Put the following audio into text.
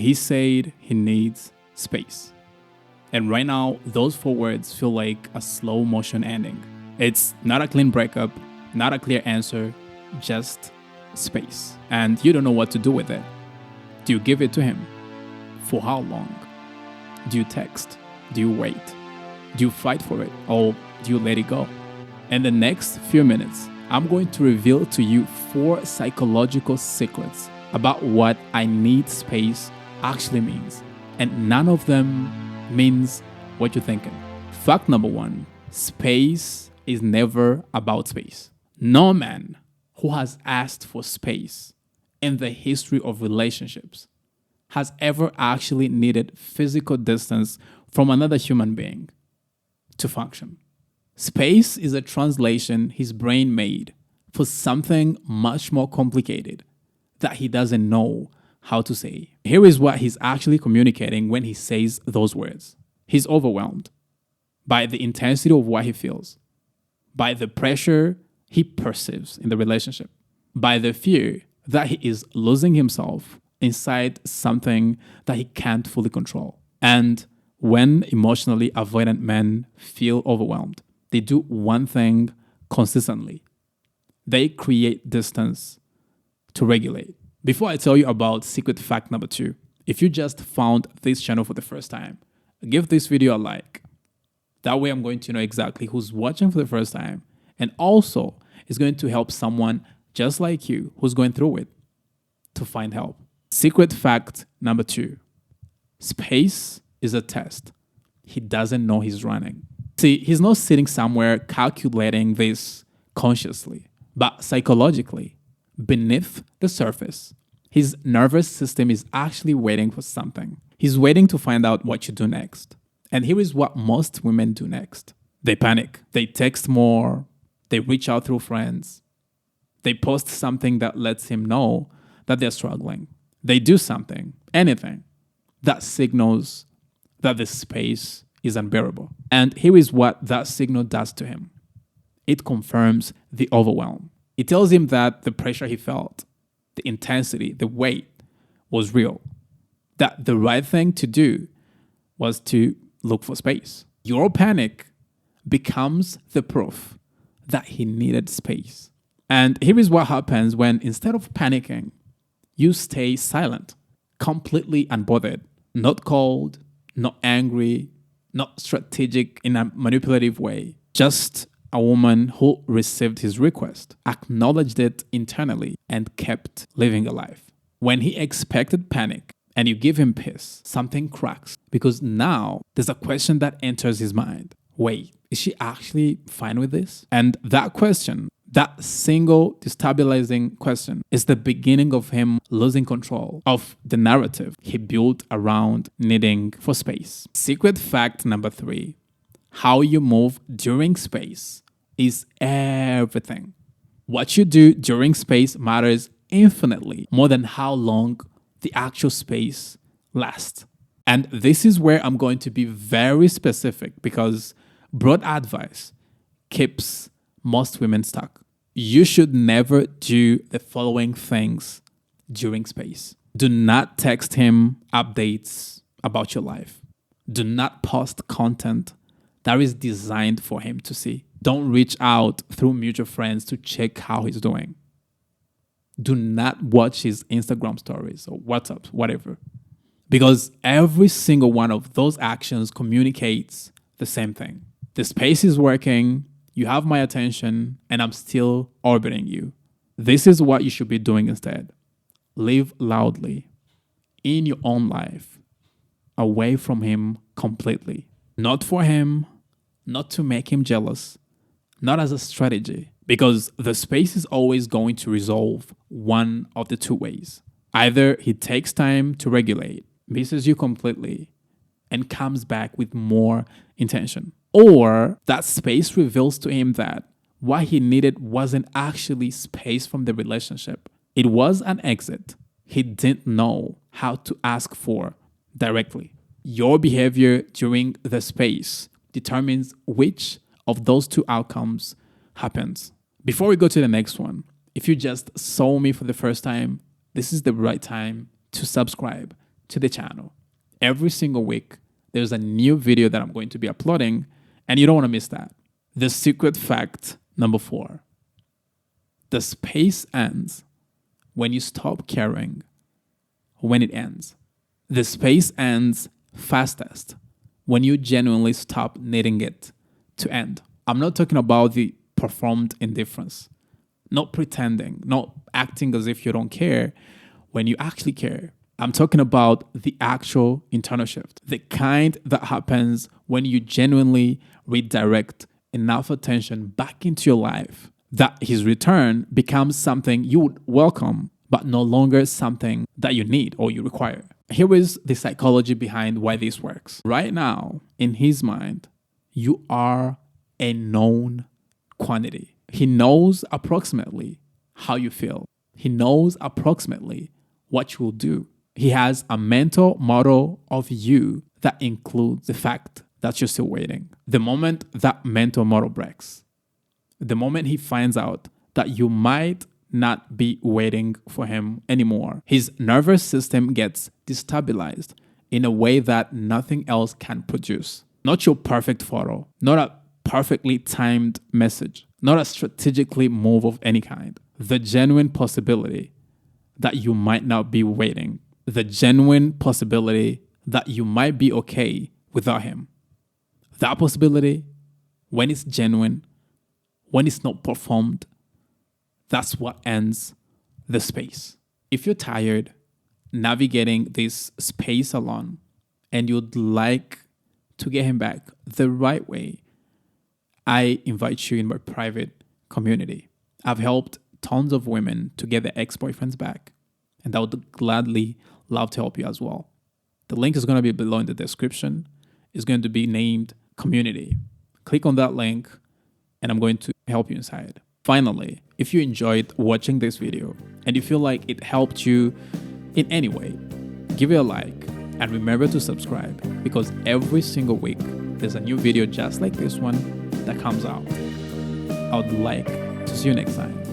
he said he needs space. And right now, those 4 words feel like a slow motion ending. It's not a clean breakup, not a clear answer, just space. And you don't know what to do with it. Do you give it to him? For how long? Do you text? Do you wait? Do you fight for it? Or do you let it go? In the next few minutes, I'm going to reveal to you 4 psychological secrets about what I need space actually means. And none of them means what you're thinking. Fact number 1, space is never about space. No man who has asked for space in the history of relationships has ever actually needed physical distance from another human being to function. Space is a translation his brain made for something much more complicated that he doesn't know how to say. Here is what he's actually communicating when he says those words. He's overwhelmed by the intensity of what he feels, by the pressure he perceives in the relationship, by the fear that he is losing himself inside something that he can't fully control. And when emotionally avoidant men feel overwhelmed, they do one thing consistently. They create distance to regulate. Before I tell you about secret fact number 2, if you just found this channel for the first time, give this video a like. That way I'm going to know exactly who's watching for the first time, and also it's going to help someone just like you who's going through it to find help. Secret fact number 2, space is a test he doesn't know he's running. See, he's not sitting somewhere calculating this consciously, but psychologically, beneath the surface, his nervous system is actually waiting for something. He's waiting to find out what you do next. And here is what most women do next. They panic. They text more. They reach out through friends. They post something that lets him know that they're struggling. They do something, anything, that signals that the space is unbearable. And here is what that signal does to him. It confirms the overwhelm. It tells him that the pressure he felt, the intensity, the weight was real. That the right thing to do was to look for space. Your panic becomes the proof that he needed space. And here is what happens when, instead of panicking, you stay silent, completely unbothered, not cold, not angry, not strategic in a manipulative way. Just a woman who received his request, acknowledged it internally, and kept living a life. When he expected panic and you give him peace, something cracks, because now there's a question that enters his mind. Wait, is she actually fine with this? And that question, that single destabilizing question, is the beginning of him losing control of the narrative he built around needing for space. Secret fact number 3, how you move during space is everything. What you do during space matters infinitely more than how long the actual space lasts. And this is where I'm going to be very specific, because broad advice keeps most women stuck. You should never do the following things during space. Do not text him updates about your life. Do not post content that is designed for him to see. Don't reach out through mutual friends to check how he's doing. Do not watch his Instagram stories or WhatsApp, whatever. Because every single one of those actions communicates the same thing. The space is working, you have my attention, and I'm still orbiting you. This is what you should be doing instead. Live loudly in your own life, away from him completely. Not for him, not to make him jealous, not as a strategy, because the space is always going to resolve one of the two ways. Either he takes time to regulate, misses you completely, and comes back with more intention. Or that space reveals to him that what he needed wasn't actually space from the relationship. It was an exit he didn't know how to ask for directly. Your behavior during the space determines which of those two outcomes happens. Before we go to the next one, if you just saw me for the first time, this is the right time to subscribe, to the channel. Every single week, there's a new video that I'm going to be uploading, and you don't want to miss that. The secret fact number 4. The space ends when you stop caring when it ends. The space ends fastest when you genuinely stop needing it to end. I'm not talking about the performed indifference, not pretending, not acting as if you don't care when you actually care. I'm talking about the actual internal shift, the kind that happens when you genuinely redirect enough attention back into your life that his return becomes something you would welcome, but no longer something that you need or you require. Here is the psychology behind why this works. Right now, in his mind, you are a known quantity. He knows approximately how you feel. He knows approximately what you will do. He has a mental model of you that includes the fact that you're still waiting. The moment that mental model breaks, the moment he finds out that you might not be waiting for him anymore, his nervous system gets destabilized in a way that nothing else can produce. Not your perfect photo, not a perfectly timed message, not a strategically move of any kind. The genuine possibility that you might not be waiting. The genuine possibility that you might be okay without him. That possibility, when it's genuine, when it's not performed, that's what ends the space. If you're tired navigating this space alone and you'd like to get him back the right way, I invite you in my private community. I've helped tons of women to get their ex-boyfriends back, and I would gladly love to help you as well. The link is going to be below in the description. It's going to be named Community. Click on that link and I'm going to help you inside. Finally, if you enjoyed watching this video and you feel like it helped you in any way, give it a like and remember to subscribe, because every single week there's a new video just like this one that comes out. I would like to see you next time.